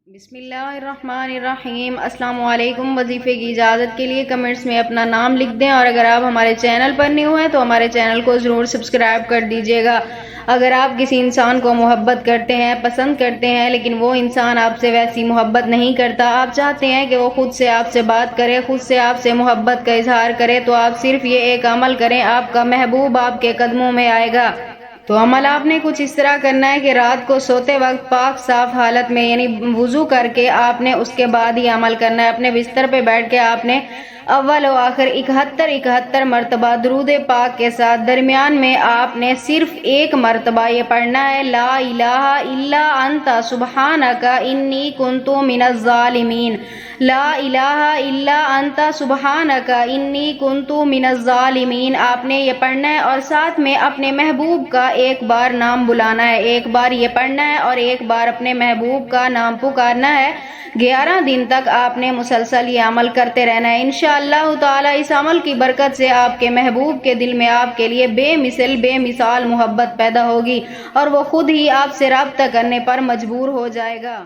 بسم اللہ الرحمن الرحیم۔ السلام علیکم۔ وظیفے کی اجازت کے لیے کمنٹس میں اپنا نام لکھ دیں، اور اگر آپ ہمارے چینل پر نیو ہیں تو ہمارے چینل کو ضرور سبسکرائب کر دیجیے گا۔ اگر آپ کسی انسان کو محبت کرتے ہیں، پسند کرتے ہیں، لیکن وہ انسان آپ سے ویسی محبت نہیں کرتا، آپ چاہتے ہیں کہ وہ خود سے آپ سے بات کرے، خود سے آپ سے محبت کا اظہار کرے، تو آپ صرف یہ ایک عمل کریں، آپ کا محبوب آپ کے قدموں میں آئے گا۔ تو عمل آپ نے کچھ اس طرح کرنا ہے کہ رات کو سوتے وقت پاک صاف حالت میں یعنی وضو کر کے آپ نے اس کے بعد ہی عمل کرنا ہے۔ اپنے بستر پہ بیٹھ کے آپ نے اول و آخر 71 مرتبہ درود پاک کے ساتھ درمیان میں آپ نے صرف ایک مرتبہ یہ پڑھنا ہے، لا الہ الا انت سبحانک انی کنت من الظالمین۔ لا الہ الا انت سبحانک انی کنت من الظالمین آپ نے یہ پڑھنا ہے، اور ساتھ میں اپنے محبوب کا ایک بار نام بلانا ہے، ایک بار یہ پڑھنا ہے اور ایک بار اپنے محبوب کا نام پکارنا ہے۔ 11 دن تک آپ نے مسلسل یہ عمل کرتے رہنا ہے۔ انشاءاللہ تعالی اس عمل کی برکت سے آپ کے محبوب کے دل میں آپ کے لیے بے مثال محبت پیدا ہوگی، اور وہ خود ہی آپ سے رابطہ کرنے پر مجبور ہو جائے گا۔